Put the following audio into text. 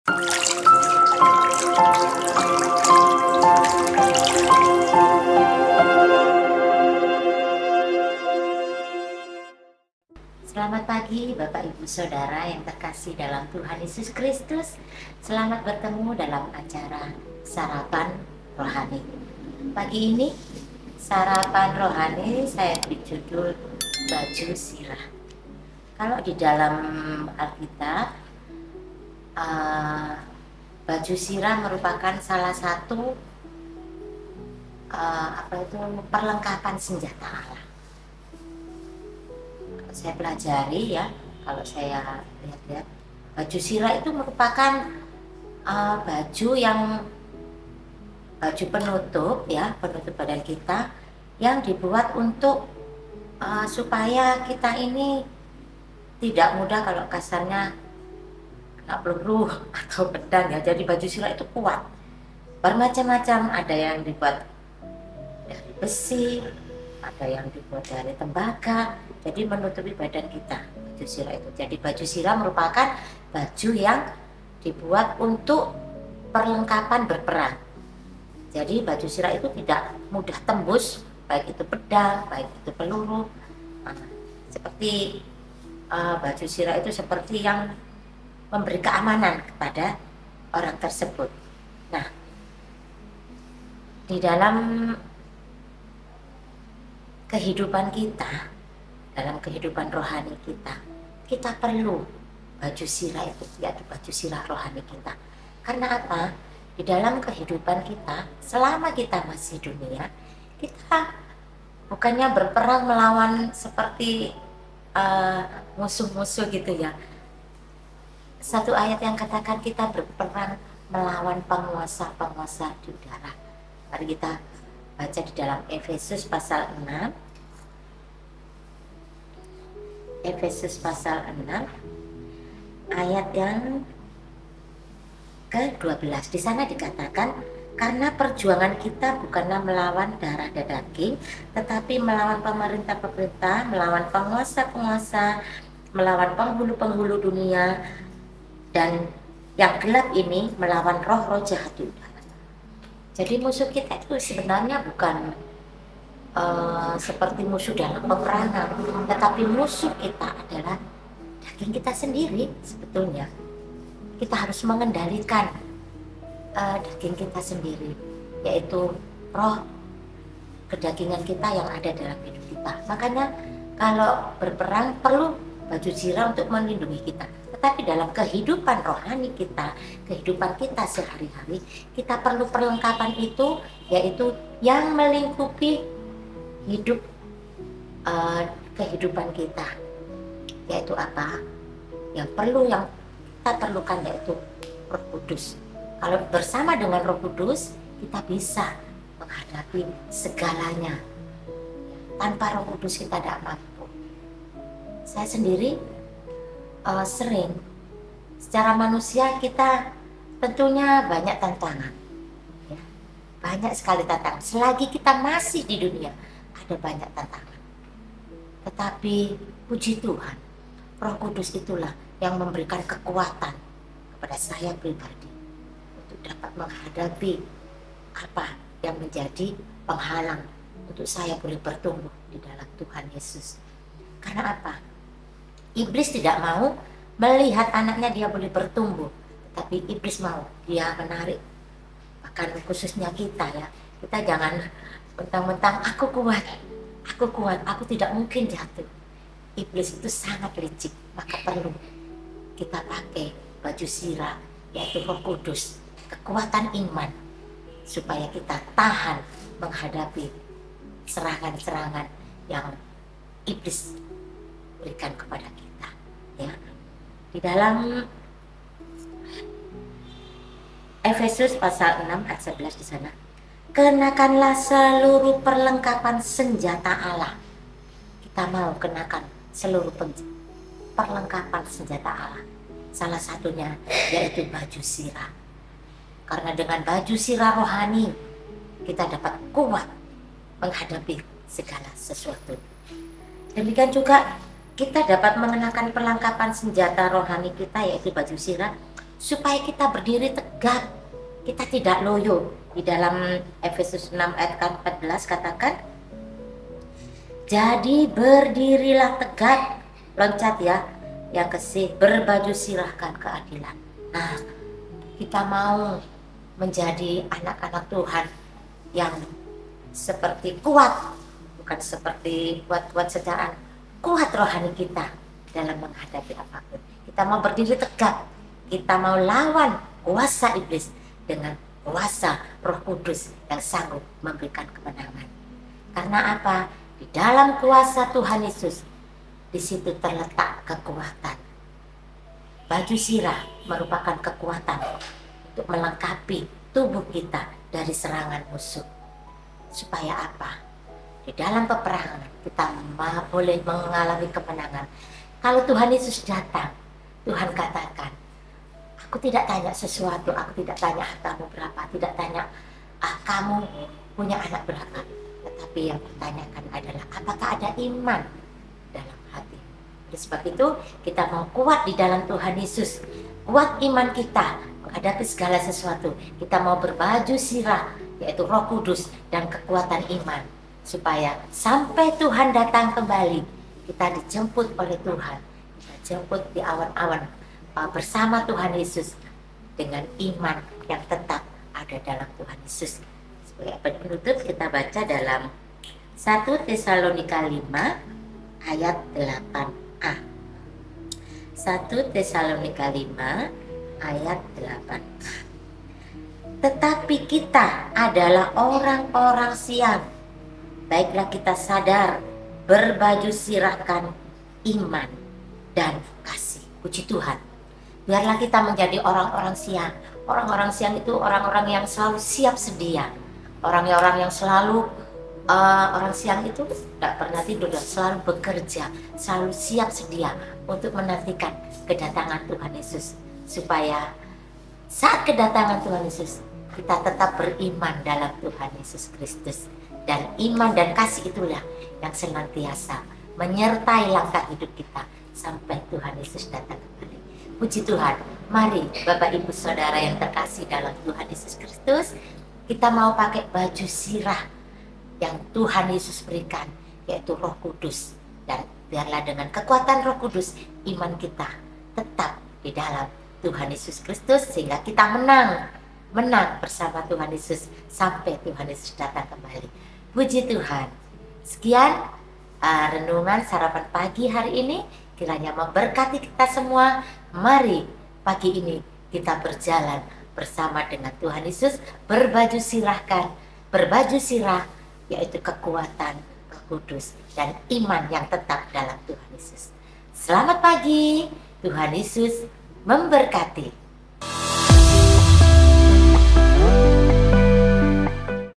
Selamat pagi Bapak Ibu Saudara yang terkasih dalam Tuhan Yesus Kristus. Selamat bertemu dalam acara Sarapan Rohani. Pagi ini Sarapan Rohani saya beri judul Baju Sirah. Kalau di dalam Alkitab, baju sirah merupakan salah satu perlengkapan senjata Allah. Kalau saya pelajari ya, kalau saya lihat-lihat, baju sirah itu merupakan baju penutup ya, penutup badan kita yang dibuat untuk supaya kita ini tidak mudah kalau kasarnya kena peluru atau pedang ya. Jadi baju sirah itu kuat, bermacam-macam, ada yang dibuat dari besi, ada yang dibuat dari tembaga, jadi menutupi badan kita baju sirah itu. Jadi baju sirah merupakan baju yang dibuat untuk perlengkapan berperang. Jadi baju sirah itu tidak mudah tembus, baik itu pedang, baik itu peluru. Seperti baju sirah itu seperti yang memberi keamanan kepada orang tersebut. Nah, di dalam kehidupan kita, dalam kehidupan rohani kita perlu baju sirah itu, yaitu baju sirah rohani kita. Karena apa? Di dalam kehidupan kita, selama kita masih dunia, kita bukannya berperang melawan seperti musuh-musuh gitu ya. Satu ayat yang katakan kita berperang melawan penguasa-penguasa di udara. Mari kita baca di dalam Efesus pasal 6. Efesus pasal 6 ayat yang ke-12. Di sana dikatakan, karena perjuangan kita bukanlah melawan darah dan daging, tetapi melawan pemerintah-pemerintah, melawan penguasa-penguasa, melawan penghulu-penghulu dunia, dan yang gelap ini melawan roh-roh jahat di udara. Jadi musuh kita itu sebenarnya bukan seperti musuh dalam peperangan, tetapi musuh kita adalah daging kita sendiri. Sebetulnya kita harus mengendalikan daging kita sendiri, yaitu roh kedagingan kita yang ada dalam hidup kita. Makanya kalau berperang perlu baju sirah untuk melindungi kita. Tetapi dalam kehidupan rohani kita, kehidupan kita sehari-hari, kita perlu perlengkapan itu, yaitu yang melingkupi hidup kehidupan kita. Yaitu apa? Yang kita perlukan yaitu Roh Kudus. Kalau bersama dengan Roh Kudus, kita bisa menghadapi segalanya. Tanpa Roh Kudus kita tidak mampu. Saya sendiri sering, secara manusia kita tentunya banyak tantangan. Ya, banyak sekali tantangan. Selagi kita masih di dunia, ada banyak tantangan. Tetapi puji Tuhan, Roh Kudus itulah yang memberikan kekuatan kepada saya pribadi untuk dapat menghadapi apa yang menjadi penghalang untuk saya boleh bertumbuh di dalam Tuhan Yesus. Karena apa? Iblis tidak mau melihat anaknya dia boleh bertumbuh, tetapi iblis mau dia menarik. Bahkan khususnya kita ya, kita jangan mentang-mentang aku kuat, aku tidak mungkin jatuh. Iblis itu sangat licik, maka perlu kita pakai baju sirah, yaitu Roh Kudus, kekuatan iman, supaya kita tahan menghadapi serangan-serangan yang iblis berikan kepada kita. Ya, di dalam Efesus pasal 6 ayat 11 di sana, kenakanlah seluruh perlengkapan senjata Allah. Kita mau kenakan seluruh perlengkapan senjata Allah. Salah satunya yaitu baju sirah. Karena dengan baju sirah rohani kita dapat kuat menghadapi segala sesuatu. Demikian juga kita dapat mengenakan perlengkapan senjata rohani kita yaitu baju sirah supaya kita berdiri tegak, kita tidak loyo. Di dalam Efesus 6 ayat 14 katakan, jadi berdirilah tegak, loncat ya, yang ke-C, berbaju sirahkan keadilan. Nah, kita mau menjadi anak-anak Tuhan yang seperti kuat, bukan seperti kuat-kuat secara, kuat rohani kita dalam menghadapi apapun. Kita mau berdiri tegak, kita mau lawan kuasa iblis dengan kuasa Roh Kudus yang sanggup memberikan kemenangan. Karena apa? Di dalam kuasa Tuhan Yesus, di situ terletak kekuatan. Baju sirah merupakan kekuatan untuk melengkapi tubuh kita dari serangan musuh. Supaya apa? Di dalam peperangan kita boleh mengalami kemenangan. Kalau Tuhan Yesus datang, Tuhan katakan, aku tidak tanya sesuatu, aku tidak tanya hartamu berapa, tidak tanya kamu punya anak berapa. Tetapi yang kutanyakan adalah apakah ada iman dalam hati. Oleh sebab itu kita mau kuat di dalam Tuhan Yesus, kuat iman kita menghadapi segala sesuatu. Kita mau berbaju sirah, yaitu Roh Kudus dan kekuatan iman, supaya sampai Tuhan datang kembali, kita dijemput oleh Tuhan, kita jemput di awan-awan bersama Tuhan Yesus dengan iman yang tetap ada dalam Tuhan Yesus. Sebagai penutup kita baca dalam 1 Tesalonika 5 ayat 8a. 1 Tesalonika 5 ayat 8a. Tetapi kita adalah orang-orang siang. Baiklah kita sadar, berbaju sirahkan iman dan kasih. Puji Tuhan. Biarlah kita menjadi orang-orang siang. Orang-orang siang itu orang-orang yang selalu siap sedia. Orang-orang yang selalu orang siang itu tidak pernah tidur dan selalu bekerja, selalu siap sedia untuk menantikan kedatangan Tuhan Yesus. Supaya saat kedatangan Tuhan Yesus, kita tetap beriman dalam Tuhan Yesus Kristus. Dan iman dan kasih itulah yang senantiasa menyertai langkah hidup kita sampai Tuhan Yesus datang kembali. Puji Tuhan, mari Bapak Ibu Saudara yang terkasih dalam Tuhan Yesus Kristus, kita mau pakai baju sirah yang Tuhan Yesus berikan, yaitu Roh Kudus. Dan biarlah dengan kekuatan Roh Kudus, iman kita tetap di dalam Tuhan Yesus Kristus, sehingga kita menang bersama Tuhan Yesus sampai Tuhan Yesus datang kembali. Puji Tuhan. Sekian renungan sarapan pagi hari ini, kiranya memberkati kita semua. Mari pagi ini kita berjalan bersama dengan Tuhan Yesus, berbaju sirah, yaitu kekuatan Roh Kudus dan iman yang tetap dalam Tuhan Yesus. Selamat pagi, Tuhan Yesus memberkati.